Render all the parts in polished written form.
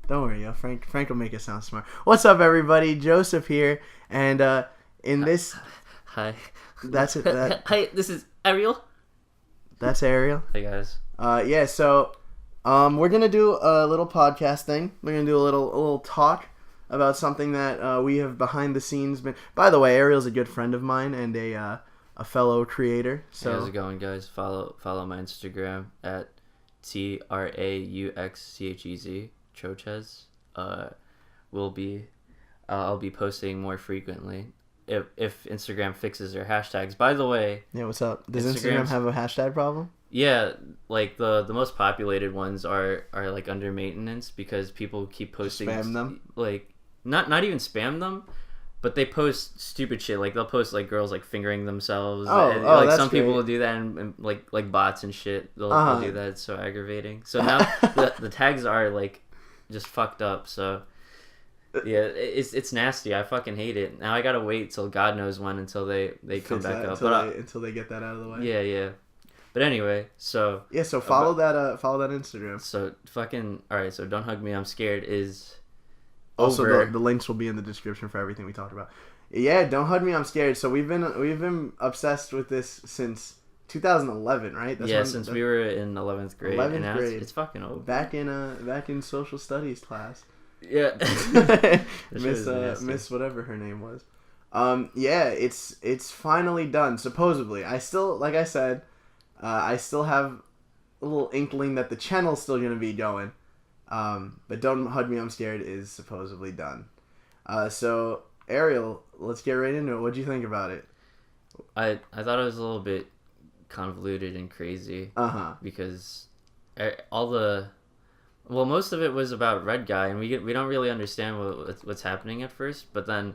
Don't worry, yo. Frank will make it sound smart. What's up, everybody? Joseph here, and in this, Hi. that's it. Hi, this is Ariel. That's Ariel. Hey guys. Yeah. So, we're gonna do a little podcast thing. We're gonna do a little talk about something that we have behind the scenes been. By the way, Ariel's a good friend of mine and a fellow creator. So Hey, how's it going, guys? Follow my Instagram at TRAUXCHEZ Chochez. I'll be posting more frequently if Instagram fixes their hashtags. By the way, yeah, what's up? Does Instagram have a hashtag problem? yeah, like the most populated ones are like under maintenance because people keep posting Spam them? like not even spam them, but they post stupid shit. Like they'll post like girls like fingering themselves. Oh, like that's some people great. will do that, and like bots and shit. They'll do that. It's so aggravating. So now the tags are like just fucked up. So yeah, it's nasty. I fucking hate it. Now I gotta wait till God knows when until they come back up. Until they get that out of the way. Yeah. But anyway, so Yeah. So follow that Instagram. so fucking alright. So Don't Hug Me, I'm Scared is Also, over. the links will be in the description for everything we talked about. Yeah, Don't Hug Me, I'm Scared. So we've been obsessed with this since 2011, right? Since we were in 11th grade. 11th and now grade. it's fucking over. back in social studies class. Yeah. Miss whatever her name was. Yeah, it's finally done. Supposedly, I still have a little inkling that the channel's still gonna be going. But Don't Hug Me, I'm Scared is supposedly done. So Ariel, let's get right into it. What'd you think about it? I thought it was a little bit convoluted and crazy because most of it was about Red Guy, and we don't really understand what's happening at first, but then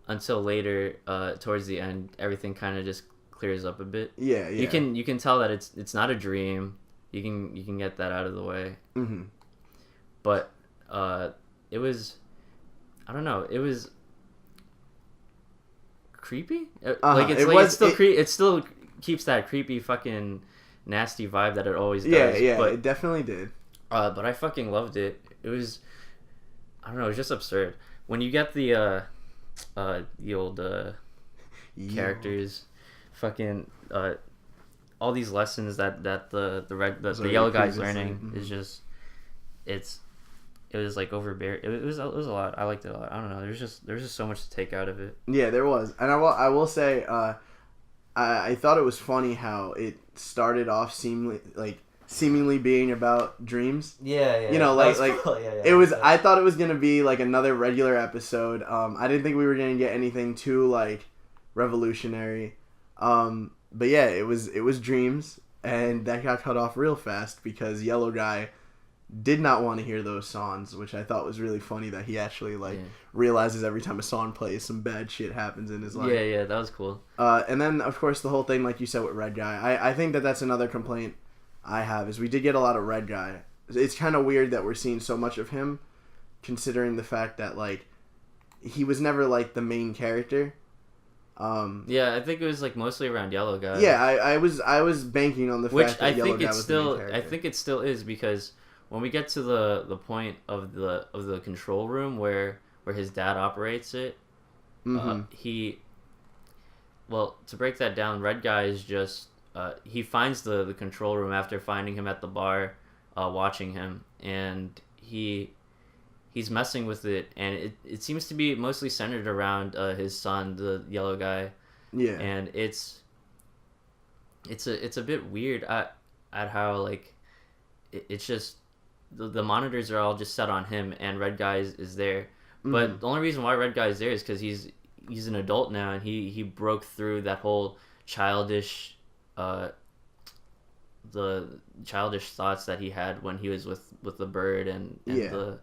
until later, towards the end, everything kind of just clears up a bit. Yeah. You can tell that it's not a dream. You can get that out of the way. Mm-hmm. But it was, I don't know, it was creepy. It still keeps that creepy fucking nasty vibe that it always does. Yeah, but, it definitely did. But I fucking loved it. It was, I don't know, it was just absurd. When you get the old characters, fucking all these lessons that the yellow guy's learning is just, it was like overbearing. It was a lot. I liked it a lot. I don't know. There's just so much to take out of it. Yeah, there was, and I will say, I thought it was funny how it started off seemingly being about dreams. Yeah. You know, it was. I thought it was gonna be like another regular episode. I didn't think we were gonna get anything too like revolutionary. But yeah, it was dreams, and that got cut off real fast because Yellow Guy did not want to hear those songs, which I thought was really funny that he actually realizes every time a song plays, some bad shit happens in his life. Yeah, that was cool. And then of course the whole thing, like you said, with Red Guy, I think that's another complaint I have is we did get a lot of Red Guy. It's kind of weird that we're seeing so much of him, considering the fact that like he was never like the main character. Yeah, I think it was like mostly around Yellow Guy. Yeah, I was banking on the fact that Yellow Guy was the main character. I think it still is because when we get to the point of the control room where his dad operates it, to break that down, Red Guy is just he finds the control room after finding him at the bar, watching him, and he's messing with it, and it seems to be mostly centered around his son, the Yellow Guy. Yeah, and it's a bit weird at how like it's just the monitors are all just set on him, and Red Guy is there. But the only reason why Red Guy is there is because he's an adult now, and he broke through that whole childish the childish thoughts that he had when he was with the bird and Yellow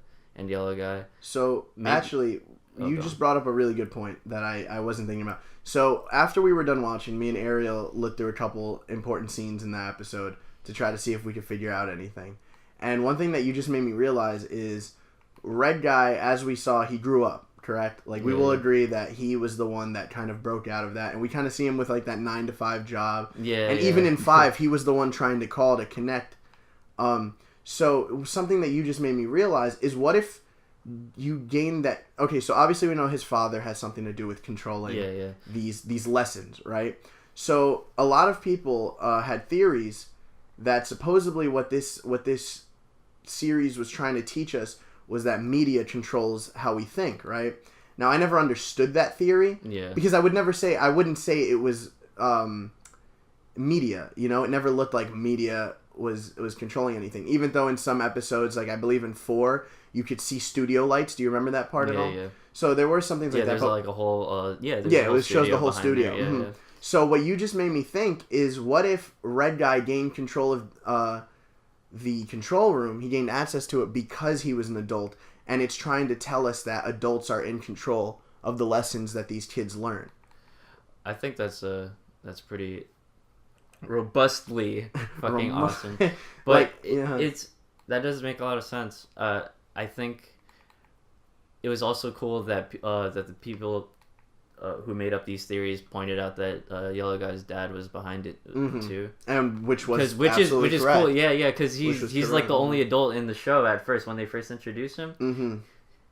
Guy. So actually, you just brought up a really good point that I wasn't thinking about. So after we were done watching, me and Ariel looked through a couple important scenes in that episode to try to see if we could figure out anything. And one thing that you just made me realize is Red Guy, as we saw, he grew up, correct? Like, we will agree that he was the one that kind of broke out of that. And we kind of see him with, like, that 9-to-5 job. Yeah. And even in 5, he was the one trying to call to connect. So something that you just made me realize is what if you gain that. Okay, so obviously we know his father has something to do with controlling these lessons, right? So a lot of people had theories that supposedly what this series was trying to teach us was that media controls how we think, right? Now I never understood that theory, because I wouldn't say it was media. You know, it never looked like media was controlling anything. Even though in some episodes, like I believe in 4, you could see studio lights. Do you remember that part at all? Yeah. So there were some things like that. There's like a whole it shows the whole studio. Mm-hmm. So what you just made me think is, what if Red Guy gained control of the control room? He gained access to it because he was an adult, and it's trying to tell us that adults are in control of the lessons that these kids learn. I think that's pretty robustly fucking awesome. But it's that does make a lot of sense. I think it was also cool that that the people who made up these theories pointed out that Yellow Guy's dad was behind it too, and which is correct. Cool. Yeah, because he's like the correct. only adult in the show at first when they first introduced him. Mm-hmm.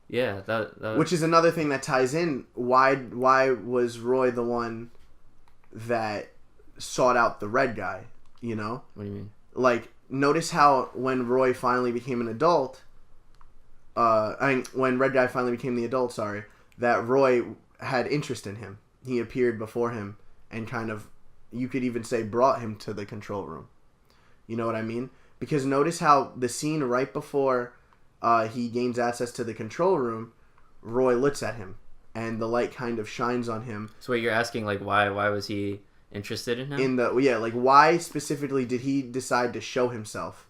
Yeah, that which is another thing that ties in. Why was Roy the one that sought out the Red Guy? You know? What do you mean? Like, notice how when Roy finally became an adult, when Red Guy finally became the adult, that Roy had interest in him. He appeared before him and kind of, you could even say, brought him to the control room. You know what I mean? Because notice how the scene right before he gains access to the control room, Roy looks at him and the light kind of shines on him. So what you're asking, like, why was he interested in him? Why specifically did he decide to show himself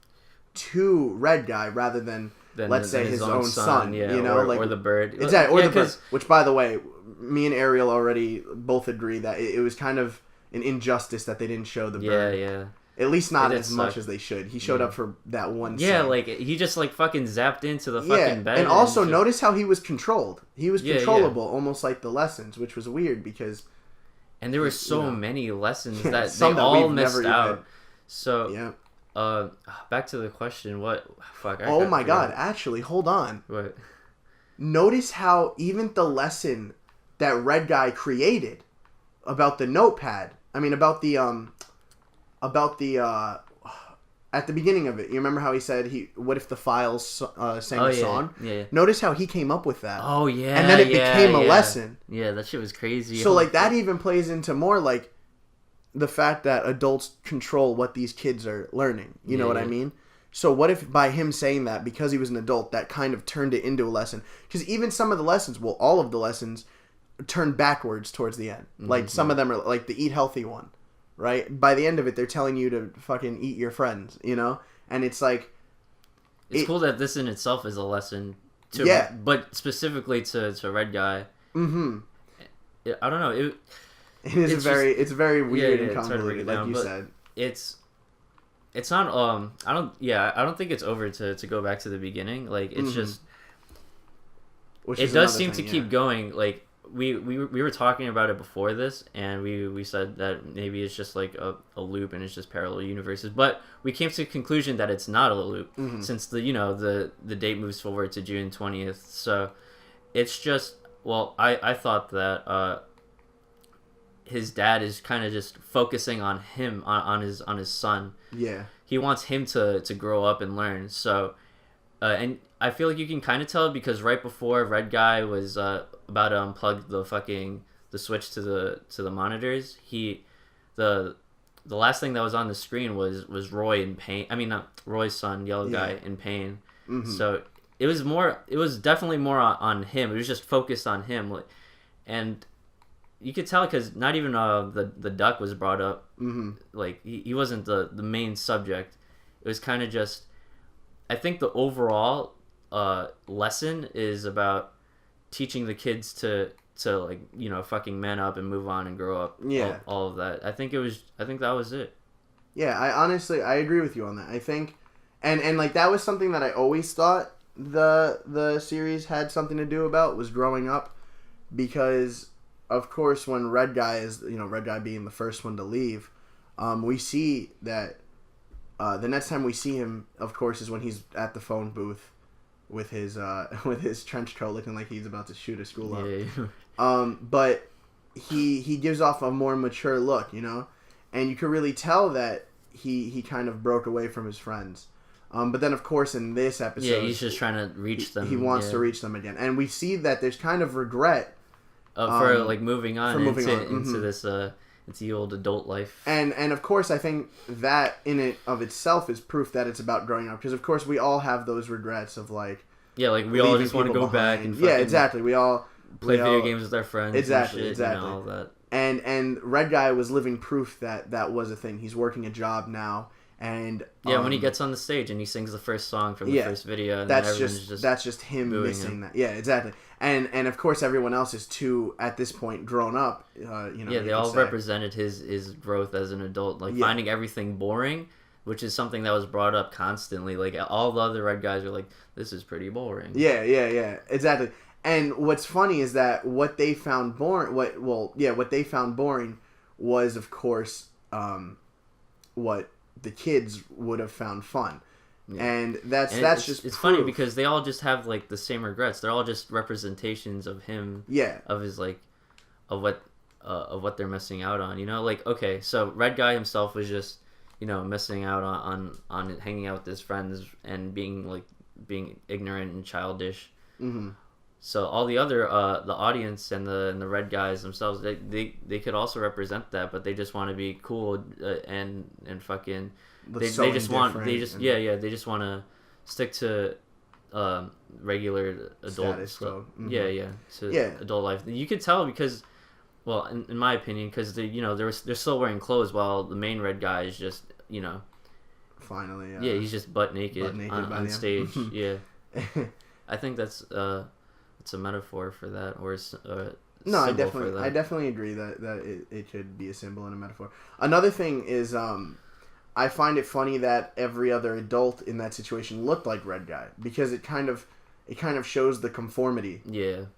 to Red Guy rather than let's say his own son, you know, or the bird. Exactly, or the bird. Which, by the way, me and Ariel already both agree that it was kind of an injustice that they didn't show the bird. Yeah. At least not as much as they should. He showed up for that one scene. Like, he just, like, fucking zapped into the fucking bed. And also, notice how he was controlled. He was controllable, almost like the lessons, which was weird because... And there were so many lessons that they all missed out. So, back to the question. Oh my god, actually, hold on. What? Notice how even the lesson that Red Guy created about the notepad, about the at the beginning of it, you remember how he said what if the files sang a song? Yeah. Notice how he came up with that. Oh yeah. And then it became a lesson. Yeah, that shit was crazy. So like that even plays into more like the fact that adults control what these kids are learning. You know what I mean? So what if by him saying that, because he was an adult, that kind of turned it into a lesson? Because even some of the lessons, all of the lessons, turn backwards towards the end. Like some of them are like the eat healthy one. Right? By the end of it, they're telling you to fucking eat your friends, you know? And it's like... It's cool that this in itself is a lesson. But specifically to Red Guy. Mm-hmm. I don't know. It's very weird and convoluted, like you said. It's not... I don't think it's over to go back to the beginning. Like, it's just... It does seem to keep going, like... We were talking about it before this, and we said that maybe it's just like a loop and it's just parallel universes, but we came to the conclusion that it's not a loop since the date moves forward to June 20th. So it's just, I thought that his dad is kind of just focusing on him, on his son. Yeah, he wants him to grow up and learn. So and I feel like you can kind of tell because right before Red Guy was about to unplug the switch to the monitors, the last thing that was on the screen was Roy in pain. I mean, not Roy's son, Yellow Guy, in pain. Mm-hmm. So it was definitely more on him. It was just focused on him, and you could tell because not even the duck was brought up. Mm-hmm. Like he wasn't the main subject. It was kind of just. I think the overall lesson is about teaching the kids to like fucking man up and move on and grow up. Yeah, all of that. I think that was it. Yeah, I agree with you on that. I think, and like that was something that I always thought the series had something to do about was growing up, because of course when Red Guy Red Guy being the first one to leave, we see that. The next time we see him, of course, is when he's at the phone booth with his with his trench coat looking like he's about to shoot a school up. Yeah. But he gives off a more mature look, you know, and you could really tell that he kind of broke away from his friends. But then, of course, in this episode... Yeah, he's just trying to reach them. He wants to reach them again. And we see that there's kind of regret... for, like, moving on into Mm-hmm. this, it's the old adult life. And of course, I think that in it of itself is proof that it's about growing up. Because, of course, we all have those regrets of, like... Yeah, like, we all just want to go back and yeah, exactly. We all... play video games with our friends exactly, and shit, exactly. and all that. And Red Guy was living proof that that was a thing. He's working a job now. And when he gets on the stage and he sings the first song from the first video, and that's just him missing that. Yeah, exactly. And of course everyone else is too at this point grown up. You know. Yeah, they all represented his growth as an adult, like finding everything boring, which is something that was brought up constantly. Like all the other Red Guys are like, this is pretty boring. Yeah, exactly. And what's funny is that what they found boring, what they found boring was, of course, what the kids would have found fun. Yeah. And that's just it's funny because they all just have like the same regrets. They're all just representations of him. Yeah. Of his like of what they're missing out on, you know? Like, okay, so Red Guy himself was just, you know, missing out on hanging out with his friends and being ignorant and childish. Mm-hmm. So all the other the audience and the Red Guys themselves, they could also represent that, but they just want to be cool and fucking they just want they just want to stick to regular adult stuff. Mm-hmm. Adult life. You could tell because, well, in my opinion, because they're still wearing clothes while the main Red Guy is just, you know, finally he's just butt naked on stage. Yeah, I think that's it's a metaphor for that, or no, I definitely agree that it could be a symbol and a metaphor. Another thing is, I find it funny that every other adult in that situation looked like Red Guy, because it kind of shows the conformity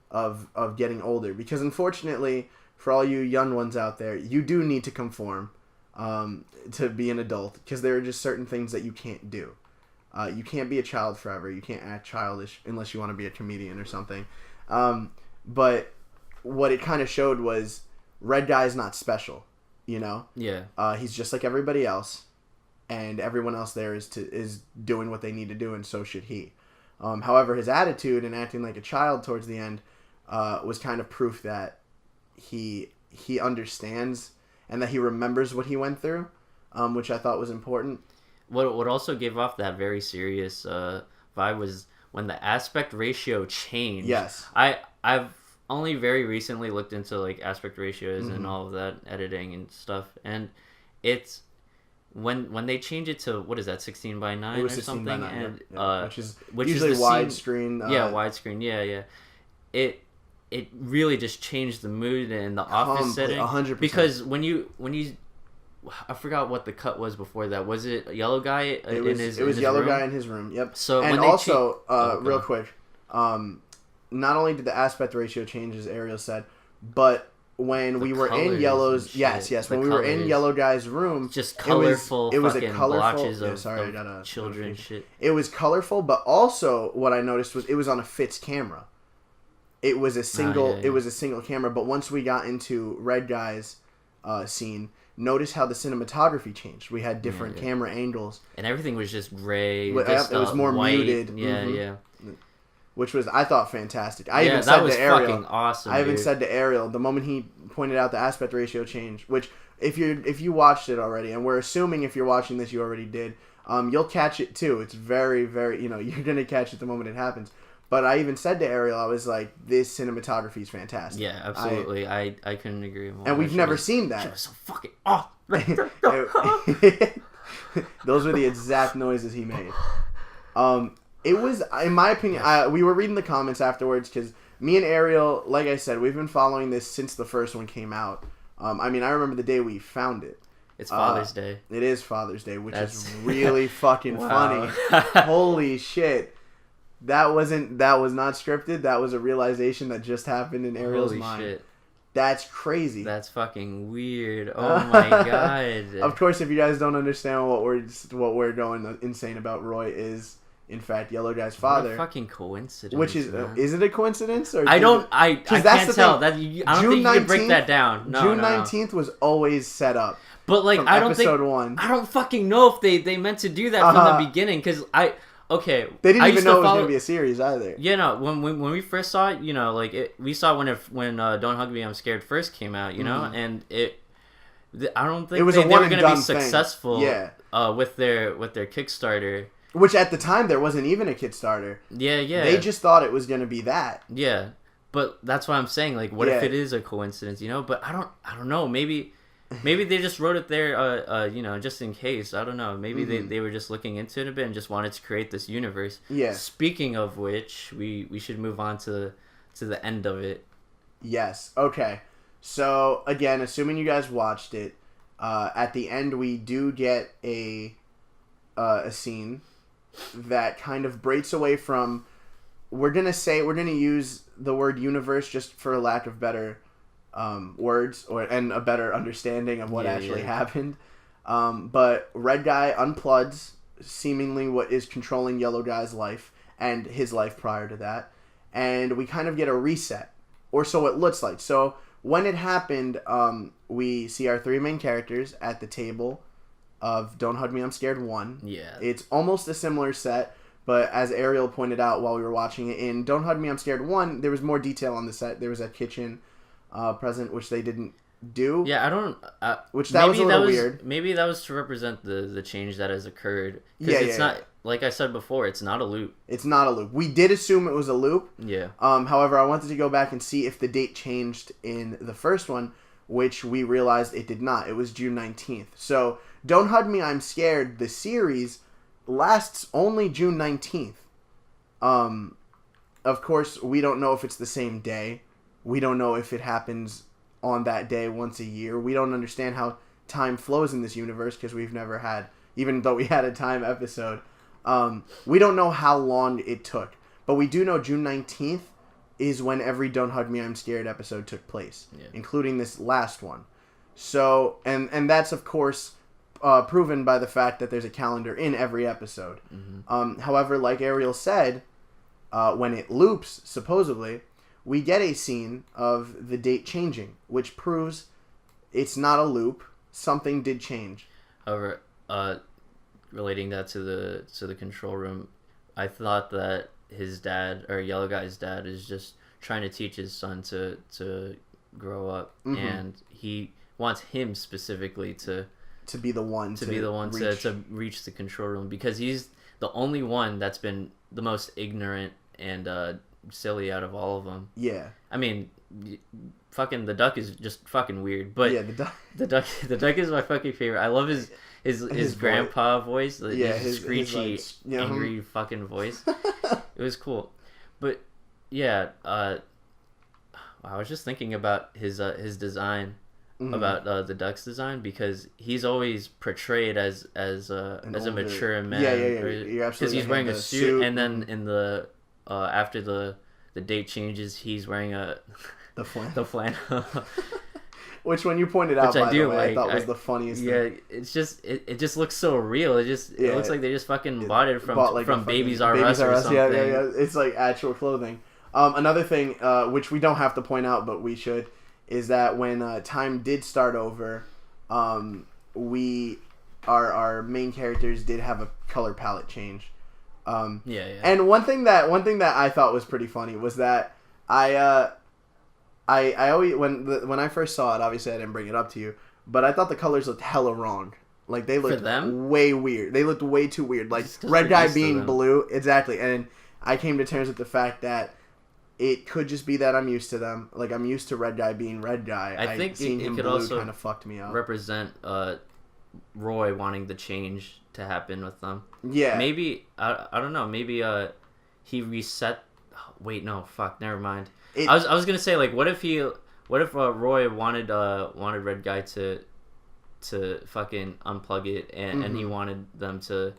of getting older. Because unfortunately, for all you young ones out there, you do need to conform to be an adult, because there are just certain things that you can't do. You can't be a child forever. You can't act childish unless you want to be a comedian or something. But what it kind of showed was Red Guy's not special, you know? Yeah. He's just like everybody else, and everyone else there is doing what they need to do, and so should he. However, his attitude and acting like a child towards the end was kind of proof that he understands and that he remembers what he went through, which I thought was important. What also gave off that very serious vibe was when the aspect ratio changed. Yes. I've only very recently looked into like aspect ratios and all of that editing and stuff, and it's when they change it to, what is that, 16:9 or something, and which is usually widescreen. Widescreen. Yeah. It really just changed the mood and the office setting. 100%. Because when you I forgot what the cut was before that. Was it Yellow Guy in his room? It was Yellow Guy in his room, yep. So and also, real quick, not only did the aspect ratio change, as Ariel said, but when we were in Yellow's... Yes, when we were in Yellow Guy's room... Just colorful it was a colorful blotches of I got a children shit. It was colorful, but also what I noticed was it was on a Fitz camera. It was a single It was a single camera, but once we got into Red Guy's scene... Notice how the cinematography changed. We had different camera angles. And everything was just gray. It was more white. muted. Yeah. Which was, I thought, fantastic. I even said that was to Ariel, fucking awesome, I even said to Ariel, the moment he pointed out the aspect ratio change, which, if you watched it already, and we're assuming if you're watching this you already did, you'll catch it too. It's very, very, you're going to catch it the moment it happens. But I even said to Ariel, I was like, this cinematography is fantastic. Yeah, absolutely. I couldn't agree more. And we've never seen that. She was so fucking awesome. Those were the exact noises he made. It was, in my opinion, we were reading the comments afterwards, because me and Ariel, like I said, we've been following this since the first one came out. I remember the day we found it. It's Father's Day. It is Father's Day, which is really fucking funny. Holy shit. That was not scripted. That was a realization that just happened in Ariel's mind. Shit. That's crazy. That's fucking weird. Oh my god. Of course, if you guys don't understand what we're going insane about, Roy is in fact, Yellow Guy's What father. a fucking coincidence. Which is man. Is it a coincidence or I don't. I that's can't the tell. thing. I don't June think you can break 19th that down. No, June no, no. 19th was always set up. But like, from I don't episode think. 1. I don't fucking know if they meant to do that from the beginning because okay. They didn't I even used know to it was follow, going to be a series either. Yeah, no. When we first saw it, you know, like we saw when Don't Hug Me, I'm Scared first came out, you know, and I don't think It was they a were one going and to be done thing. successful. Yeah. With their Kickstarter. Which at the time there wasn't even a Kickstarter. Yeah. They just thought it was going to be that. Yeah, but that's what I'm saying. Like, what if it is a coincidence? You know, but I don't know. Maybe they just wrote it there. You know, just in case. I don't know. Maybe they were just looking into it a bit and just wanted to create this universe. Yeah. Speaking of which, we should move on to the end of it. Yes. Okay. So again, assuming you guys watched it, at the end we do get a scene that kind of breaks away from. We're gonna use the word universe just for lack of better words and a better understanding of what actually happened. But Red Guy unplugs seemingly what is controlling Yellow Guy's life and his life prior to that, and we kind of get a reset, or so it looks like. So when it happened, we see our 3 main characters at the table of Don't Hug Me, I'm Scared 1. Yeah. It's almost a similar set, but as Ariel pointed out while we were watching it, in Don't Hug Me, I'm Scared 1, there was more detail on the set. There was a kitchen present, which they didn't do. Yeah, I don't... which that was a little weird. Maybe that was to represent the change that has occurred. Yeah, it's not... Like I said before, it's not a loop. It's not a loop. We did assume it was a loop. Yeah. However, I wanted to go back and see if the date changed in the first one, which we realized it did not. It was June 19th. So, Don't Hug Me, I'm Scared, the series, lasts only June 19th. Of course, we don't know if it's the same day. We don't know if it happens on that day once a year. We don't understand how time flows in this universe because we've never had, even though we had a time episode. We don't know how long it took, but we do know June 19th is when every Don't Hug Me, I'm Scared episode took place, including this last one. So, and that's, of course, proven by the fact that there's a calendar in every episode. Mm-hmm. However, like Ariel said, when it loops, supposedly, we get a scene of the date changing, which proves it's not a loop. Something did change. However, relating that to the control room, I thought that his dad, or Yellow Guy's dad, is just trying to teach his son to grow up, and he wants him specifically to be the one to reach the control room, because he's the only one that's been the most ignorant and silly out of all of them. Yeah. I mean, fucking the duck is just fucking weird, but yeah, the duck is my fucking favorite. I love his grandpa voice, his screechy, angry fucking voice. It was cool, but yeah, I was just thinking about his design, about the duck's design, because he's always portrayed as a mature man. Yeah. You're absolutely because he's wearing a suit, and then in the after the date changes, he's wearing the flannel. Which, when you pointed out, by the way, like, I thought was the funniest thing. Yeah, it's just it just looks so real. It looks like they just fucking bought it from Babies R Us or something. Yeah. It's like actual clothing. Another thing, which we don't have to point out, but we should, is that when time did start over, our main characters did have a color palette change. And one thing that I thought was pretty funny was that I always, when I first saw it, obviously I didn't bring it up to you, but I thought the colors looked hella wrong. Like, they looked way weird. They looked way too weird. Like, Red Guy being blue, exactly. And I came to terms with the fact that it could just be that I'm used to them. Like, I'm used to Red Guy being Red Guy. I think seeing him could blue also kind of fucked me up. Represent Roy wanting the change to happen with them. Yeah. Maybe I don't know. Maybe he reset. Wait, no, fuck. Never mind. I was gonna say, like, what if Roy wanted Red Guy to fucking unplug it, and he wanted them to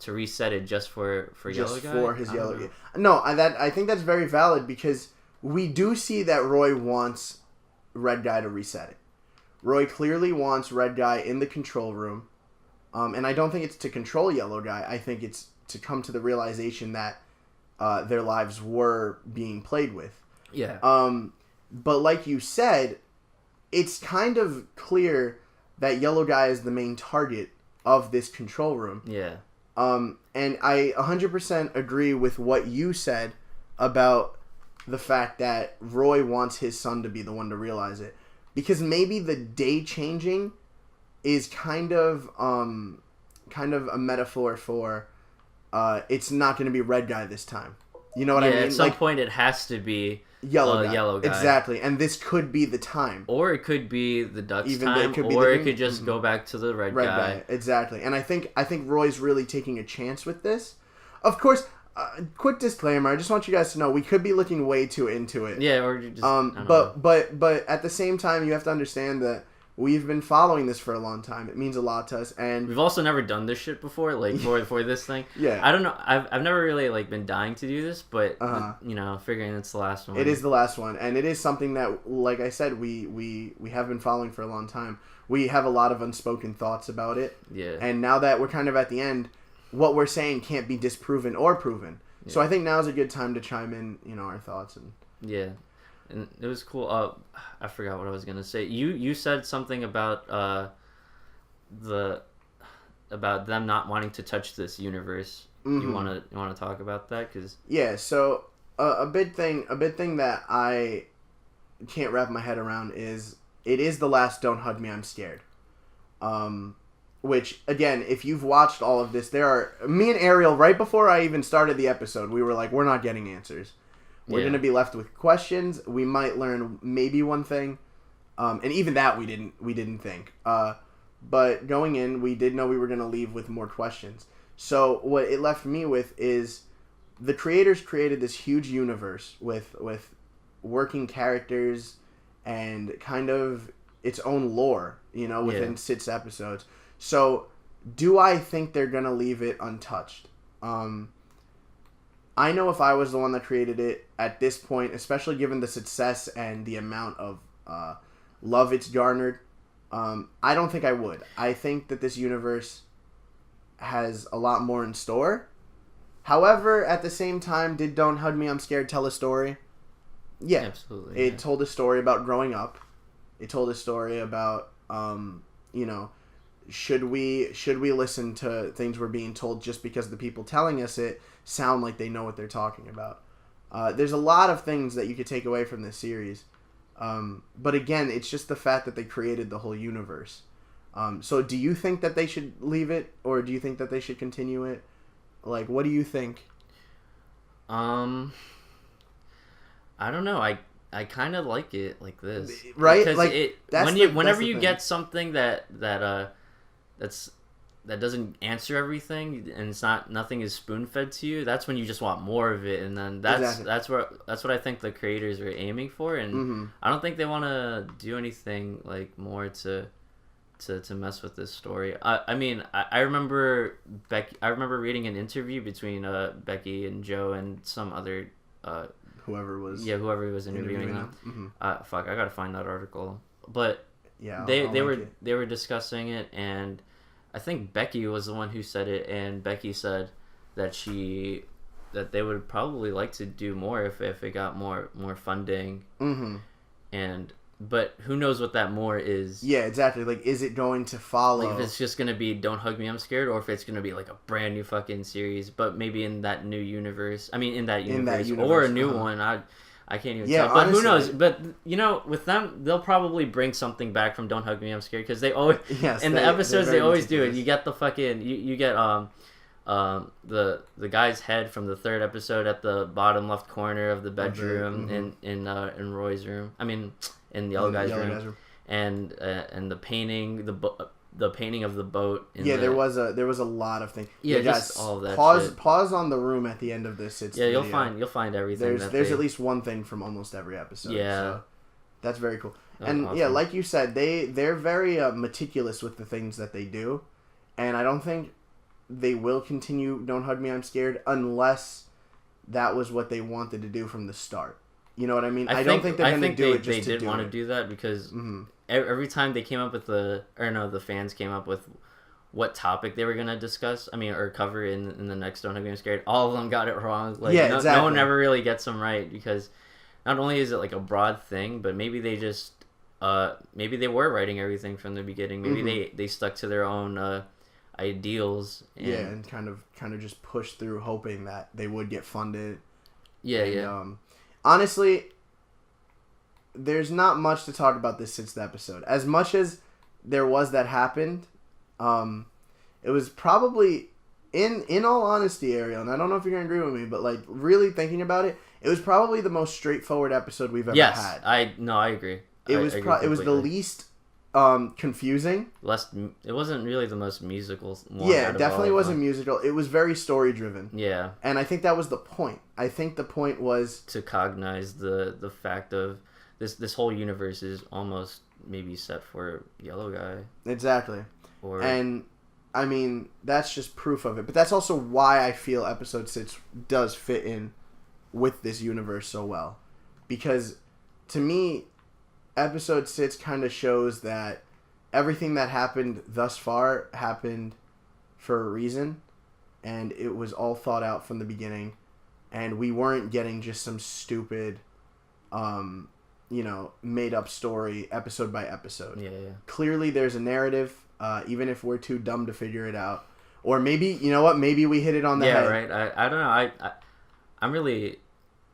reset it just for Yellow Guy? Just for his Yellow Guy. No, I think that's very valid, because we do see that Roy wants Red Guy to reset it. Roy clearly wants Red Guy in the control room, and I don't think it's to control Yellow Guy. I think it's to come to the realization that their lives were being played with. Yeah. But like you said, it's kind of clear that Yellow Guy is the main target of this control room. Yeah. And I 100% agree with what you said about the fact that Roy wants his son to be the one to realize it. Because maybe the day changing is kind of a metaphor for it's not going to be Red Guy this time. You know what I mean? At some point it has to be Yellow Guy. Exactly. And this could be the time. Or it could be the Duck's time, or it could just go back to the Red Guy. Exactly. And I think Roy's really taking a chance with this. Of course, quick disclaimer, I just want you guys to know we could be looking way too into it. Yeah, or just but at the same time you have to understand that we've been following this for a long time. It means a lot to us, and we've also never done this shit before, like for this thing. Yeah, I don't know. I've never really like been dying to do this, but figuring it's the last one. It is the last one, and it is something that, like I said, we have been following for a long time. We have a lot of unspoken thoughts about it. Yeah, and now that we're kind of at the end, what we're saying can't be disproven or proven. Yeah. So I think now is a good time to chime in, our thoughts and. Yeah. And it was cool. I forgot what I was gonna say. You said something about about them not wanting to touch this universe. Mm-hmm. You wanna talk about that? Cause yeah. So a big thing that I can't wrap my head around is it is the last "Don't Hug Me, I'm Scared." Which again, if you've watched all of this, me and Ariel right before I even started the episode, we were like, we're not getting answers. We're going to be left with questions. We might learn maybe one thing. And even that we didn't think. But going in, we did know we were going to leave with more questions. So what it left me with is the creators created this huge universe with working characters and kind of its own lore, within 6 episodes. So do I think they're going to leave it untouched? I know if I was the one that created it at this point, especially given the success and the amount of love it's garnered, I don't think I would. I think that this universe has a lot more in store. However, at the same time, did Don't Hug Me, I'm Scared tell a story? Yeah. Absolutely. It told a story about growing up. It told a story about, should we listen to things we're being told just because the people telling us it sound like they know what they're talking about. There's a lot of things that you could take away from this series. But again, it's just the fact that they created the whole universe. So do you think that they should leave it, or do you think that they should continue it? Like, what do you think? I don't know. I kind of like it like this. Right? Because like, whenever you get something that doesn't answer everything, and nothing is spoon fed to you, that's when you just want more of it, and then that's what I think the creators are aiming for, and I don't think they want to do anything like more to mess with this story. I mean, I remember reading an interview between Becky and Joe and some other whoever was interviewing them. Fuck, I gotta find that article, but yeah, they were discussing it, and I think Becky was the one who said it, and Becky said that they would probably like to do more if it got more funding. But who knows what that more is? Yeah, exactly. Like, is it going to follow? Like, if it's just gonna be Don't Hug Me, I'm Scared, or if it's gonna be like a brand new fucking series, but maybe in that new universe. I mean, in that universe, or a new one. I can't even tell. But honestly, who knows? But, with them, they'll probably bring something back from Don't Hug Me, I'm Scared, because they always... in the episodes, they always do it. You get the fucking... You get the guy's head from the 3rd episode at the bottom left corner of the bedroom in Roy's room. I mean, in the Yellow Guy's room. And the painting, the painting of the boat. There was a lot of things. Yeah, just all of that. Pause on the room at the end of this. You'll find everything. There's at least one thing from almost every episode. Yeah, so that's very cool. And awesome. Yeah, like you said, they're very meticulous with the things that they do, and I don't think they will continue Don't Hug Me, I'm Scared unless that was what they wanted to do from the start. You know what I mean? I don't think they're going to do it just to do it. They did want to do that because every time they came up with the fans came up with what topic they were gonna discuss. I mean, or cover in the next Don't Hug Me I'm Scared. All of them got it wrong. Like, yeah, no, exactly. no one ever really gets them right because not only is it like a broad thing, but maybe they just maybe they were writing everything from the beginning. Maybe they stuck to their own ideals. And kind of just pushed through, hoping that they would get funded. Yeah. Honestly, there's not much to talk about this since the episode. As much as there was that happened, it was probably, in all honesty, Ariel, and I don't know if you're gonna agree with me, but like really thinking about it, it was probably the most straightforward episode we've ever had. I agree. It was it was the least confusing. It wasn't really the most musical one. Yeah, it definitely wasn't musical. It was very story driven. Yeah. And I think that was the point. I think the point was to cognize the fact of this whole universe is almost maybe set for Yellow Guy. Exactly. And I mean, that's just proof of it. But that's also why I feel episode 6 does fit in with this universe so well. Because to me, episode 6 kind of shows that everything that happened thus far happened for a reason, and it was all thought out from the beginning, and we weren't getting just some stupid made up story episode by episode. Yeah. Clearly there's a narrative, even if we're too dumb to figure it out, or maybe, you know what, maybe we hit it on the head. Yeah, right. I don't know.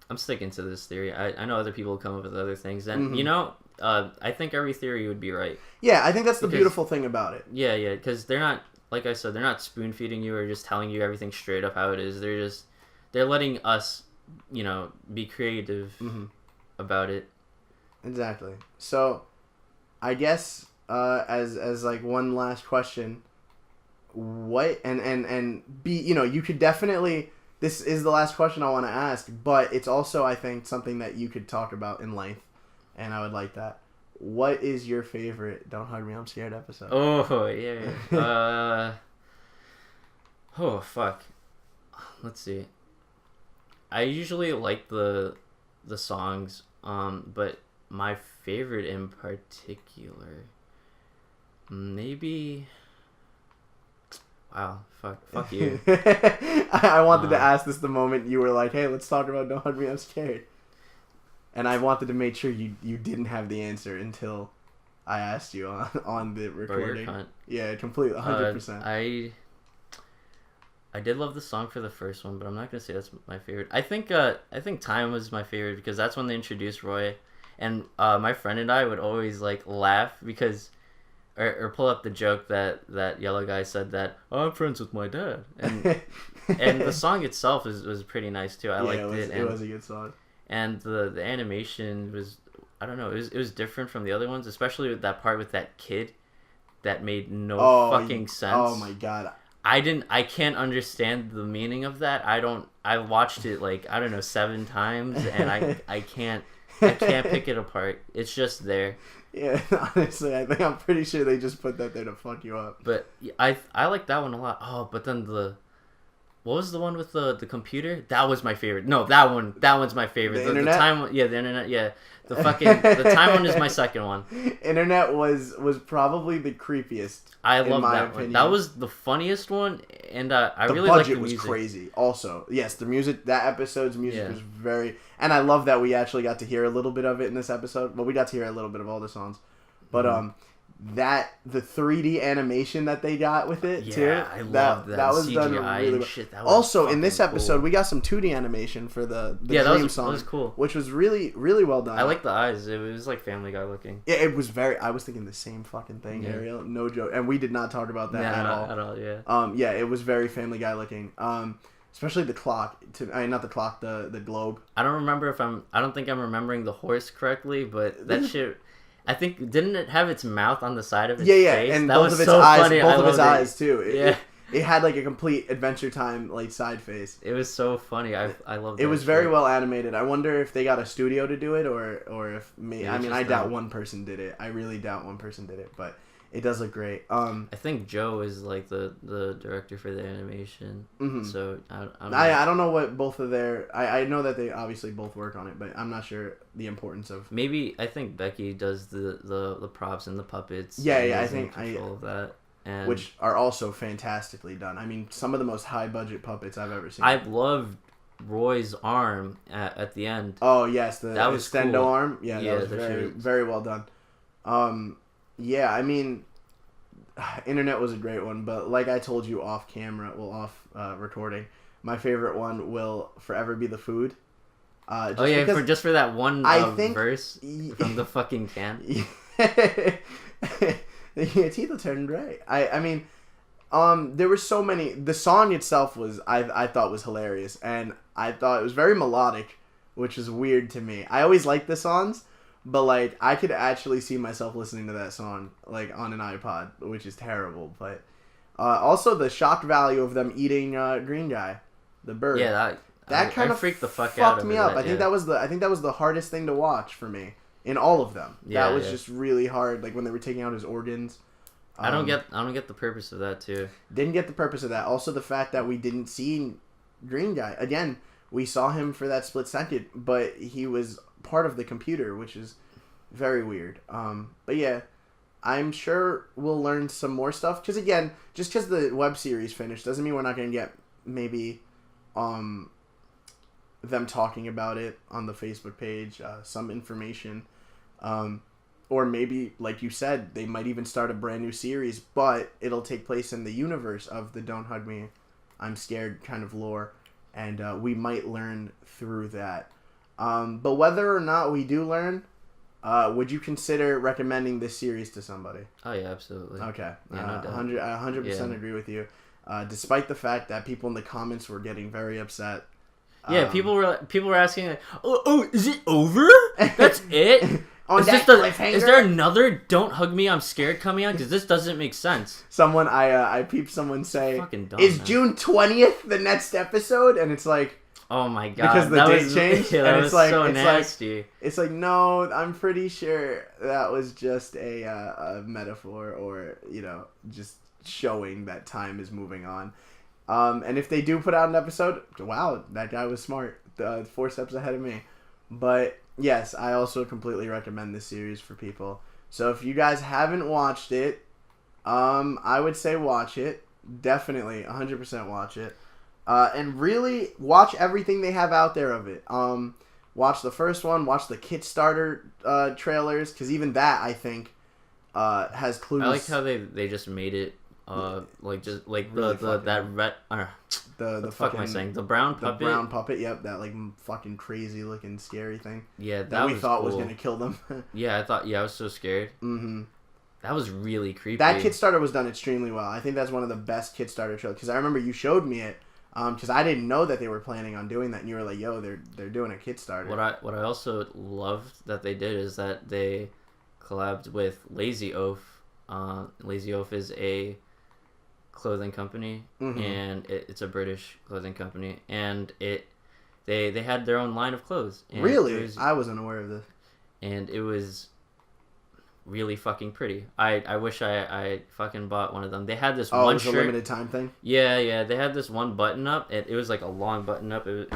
I'm sticking to this theory. I know other people come up with other things, and I think every theory would be right. Yeah, I think that's the beautiful thing about it. Yeah, because they're not, like I said, they're not spoon feeding you or just telling you everything straight up how it is. They're letting us, be creative about it. Exactly. So, I guess as like one last question, what and you could definitely. This is the last question I want to ask, but it's also, I think, something that you could talk about in length, and I would like that. What is your favorite Don't Hug Me I'm Scared episode? Oh, yeah. Oh, fuck. Let's see. I usually like the songs, but my favorite in particular, maybe... Wow, fuck you. I wanted to ask this the moment you were like, hey, let's talk about Don't Hug Me I'm Scared. And I wanted to make sure you didn't have the answer until I asked you on the recording. Bro, yeah, completely, 100%. I did love the song for the first one, but I'm not gonna say that's my favorite. I think Time was my favorite because that's when they introduced Roy, and my friend and I would always like laugh because. Or pull up the joke that Yellow Guy said that, oh, I'm friends with my dad. And the song itself was pretty nice too. I liked it. It was a good song. And the animation was, I don't know, it was different from the other ones, especially with that part with that kid that made no fucking sense. Oh my god. I can't understand the meaning of that. I watched it like, I don't know, 7 times and I can't pick it apart. It's just there. Yeah, honestly, I'm pretty sure they just put that there to fuck you up. But I like that one a lot. Oh, but then what was the one with the computer? That was my favorite. No, that one's my favorite. The internet? The internet. Yeah, the time one is my second one. Internet was probably the creepiest. I love that one. That was the funniest one, and I really liked the music. The budget was crazy. Also, yes, the music. That episode's music was very, and I love that we actually got to hear a little bit of it in this episode. Well, we got to hear a little bit of all the songs, but the 3D animation that they got with it too. I love that. That was CGI done really well. Shit, that was also, in this cool. episode, we got some 2D animation for the Dream song. That was cool. Which was really, really well done. I like the eyes. It was like Family Guy looking. Yeah, it was very. I was thinking the same fucking thing, Ariel. No joke. And we did not talk about that at all. At all, yeah. Yeah, it was very Family Guy looking. Especially the clock. Not the clock. The globe. I don't think I'm remembering the horse correctly, but that shit. I think didn't it have its mouth on the side of its face? And that both was of its so eyes, funny. both of its eyes too. It had like a complete Adventure Time like side face. It was so funny. I loved it. It was very well animated. I wonder if they got a studio to do it or if I doubt one person did it. I really doubt one person did it, but it does look great. I think Joe is like the director for the animation. Mm-hmm. So I don't know what both of their. I know that they obviously both work on it, but I'm not sure the importance of. Maybe I think Becky does the props and the puppets. Yeah, I think control of that. and which are also fantastically done. I mean, some of the most high budget puppets I've ever seen. I loved Roy's arm at the end. Oh yes, the that was extendo cool. arm. Yeah, that was very well done. Yeah, I mean, Internet was a great one, but like I told you off camera, off recording, my favorite one will forever be the food. Just for that one verse from the fucking can. Your teeth will turn gray. I mean, there were so many. The song itself was I thought was hilarious, and I thought it was very melodic, which is weird to me. I always liked the songs, but like I could actually see myself listening to that song like on an iPod, which is terrible. But also the shock value of them eating Green Guy, the bird. Yeah, that kind of freaked the fuck fucked out of me up. I think that was the hardest thing to watch for me in all of them. Yeah, that was just really hard. Like when they were taking out his organs. I don't get the purpose of that too. Didn't get the purpose of that. Also, the fact that we didn't see Green Guy again. We saw him for that split second, but he was part of the computer, which is very weird. But yeah, I'm sure we'll learn some more stuff. Because again, just because the web series finished doesn't mean we're not going to get maybe them talking about it on the Facebook page, some information. Or maybe, like you said, they might even start a brand new series, but it'll take place in the universe of the Don't Hug Me, I'm Scared kind of lore, and we might learn through that. But whether or not we do learn, would you consider recommending this series to somebody? Oh, yeah, absolutely. Okay. Yeah, no doubt. 100% agree with you. Despite the fact that people in the comments were getting very upset. Yeah, people were asking, like, oh, is it over? That's it? Is there another Don't Hug Me, I'm Scared coming out? Because this doesn't make sense. I peeped someone say, dumb, is man. June 20th the next episode? And it's like, oh my god, because the date changed. Yeah, and it's like, so nasty. It's like, no, I'm pretty sure that was just a metaphor, or just showing that time is moving on. And if they do put out an episode, wow, that guy was smart. 4 steps ahead of me. But yes, I also completely recommend this series for people. So if you guys haven't watched it, I would say watch it. Definitely, 100% watch it. And really watch everything they have out there of it. Watch the first one. Watch the Kickstarter trailers, because even that, I think, has clues. I like how they just made it. Like really the red. The the fuck am I saying? The brown puppet. The brown puppet. Yep, that like fucking crazy looking scary thing. Yeah, that we thought cool. was gonna kill them. Yeah, I thought. Yeah, I was so scared. Mm-hmm. That was really creepy. That Kickstarter was done extremely well. I think that's one of the best Kickstarter trailers, because I remember you showed me it. Because I didn't know that they were planning on doing that, and you were like, "Yo, they're doing a Kickstarter." What I also loved that they did is that they collabed with Lazy Oaf. Lazy Oaf is a clothing company, mm-hmm. and it's a British clothing company, and they had their own line of clothes. And really? I wasn't aware of this. And it was really fucking pretty. I wish I fucking bought one of them. They had this one shirt. A limited time thing? Yeah. They had this one button up. It was like a long button up. It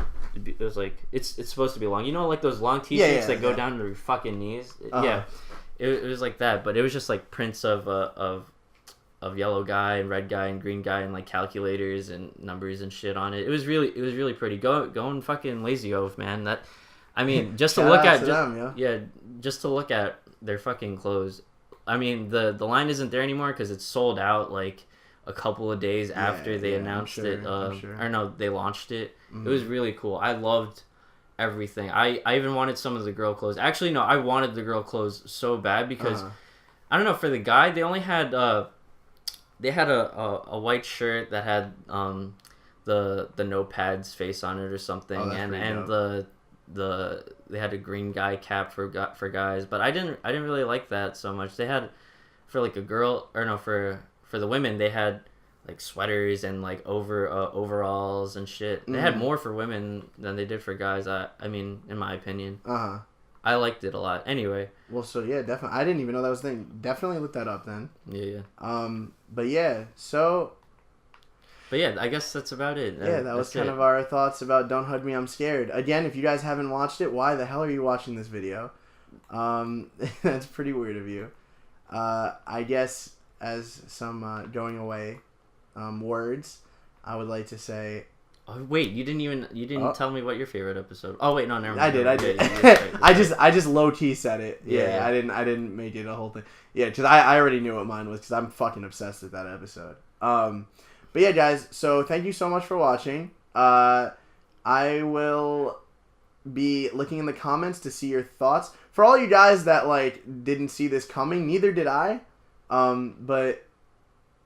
was like it's supposed to be long. You know, like those long t-shirts that go down to your fucking knees. Uh-huh. Yeah, it was like that. But it was just like prints of yellow guy and red guy and green guy and like calculators and numbers and shit on it. It was really pretty. Go and fucking Lazy Oaf, man. That, I mean, just to look at just to look at their fucking clothes. I mean, the line isn't there anymore because it's sold out like a couple of days after they announced it. Or no, they launched it. Mm-hmm. It was really cool. I loved everything. I even wanted some of the girl clothes. Actually, no, I wanted the girl clothes so bad because I don't know, for the guy they only had they had a white shirt that had the Notepad's face on it or something, and they had a green guy cap for guys, but I didn't really like that so much. They had for like a girl, or no, for the women they had like sweaters and like overalls and shit. They had more for women than they did for guys. I mean, in my opinion. I liked it a lot. Anyway. Well, so yeah, definitely. I didn't even know that was a thing. Definitely look that up then. Yeah. But yeah, so. But yeah, I guess that's about it. Yeah, that was kind of our thoughts about Don't Hug Me, I'm Scared. Again, if you guys haven't watched it, why the hell are you watching this video? That's pretty weird of you. I guess as some going away words, I would like to say. Oh wait, you didn't tell me what your favorite episode. Oh wait, no, never mind. I did. Yeah, I just low key said it. Yeah. I didn't make it a whole thing. Yeah, because I already knew what mine was because I'm fucking obsessed with that episode. But yeah, guys. So thank you so much for watching. I will be looking in the comments to see your thoughts. For all you guys that like didn't see this coming, neither did I. But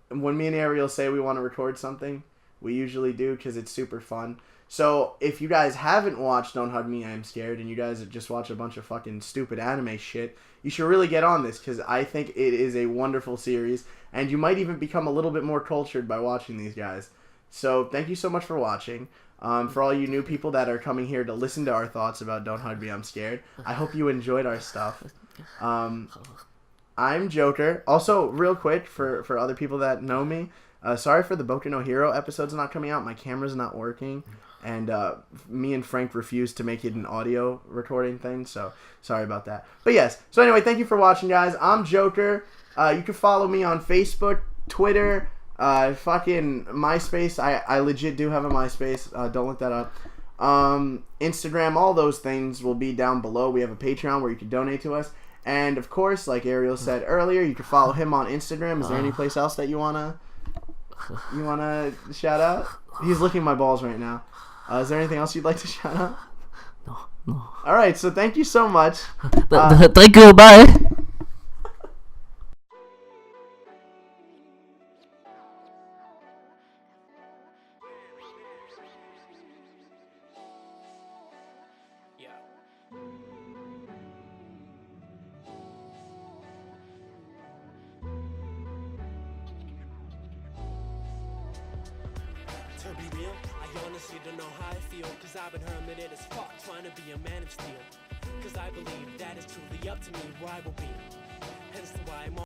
when me and Ariel say we want to record something, we usually do because it's super fun. So if you guys haven't watched Don't Hug Me, I Am Scared, and you guys just watch a bunch of fucking stupid anime shit, you should really get on this because I think it is a wonderful series, and you might even become a little bit more cultured by watching these guys. So thank you so much for watching. For all you new people that are coming here to listen to our thoughts about Don't Hug Me, I'm Scared, I hope you enjoyed our stuff. I'm Joker. Also, real quick, for other people that know me, sorry for the Boku no Hero episodes not coming out. My camera's not working, and me and Frank refused to make it an audio recording thing, so sorry about that. But yes, so anyway, thank you for watching, guys. I'm Joker. You can follow me on Facebook, Twitter, fucking MySpace. I legit do have a MySpace. Don't look that up. Instagram, all those things will be down below. We have a Patreon where you can donate to us. And of course, like Ariel said earlier, you can follow him on Instagram. Is there any place else that you wanna shout out? He's licking my balls right now. Is there anything else you'd like to shout out? No. All right, so thank you so much. Thank you. Bye. To be real, I honestly don't know how I feel, cause I've been hermited as fuck, trying to be a man of steel. Cause I believe that is truly up to me where I will be. Hence why I'm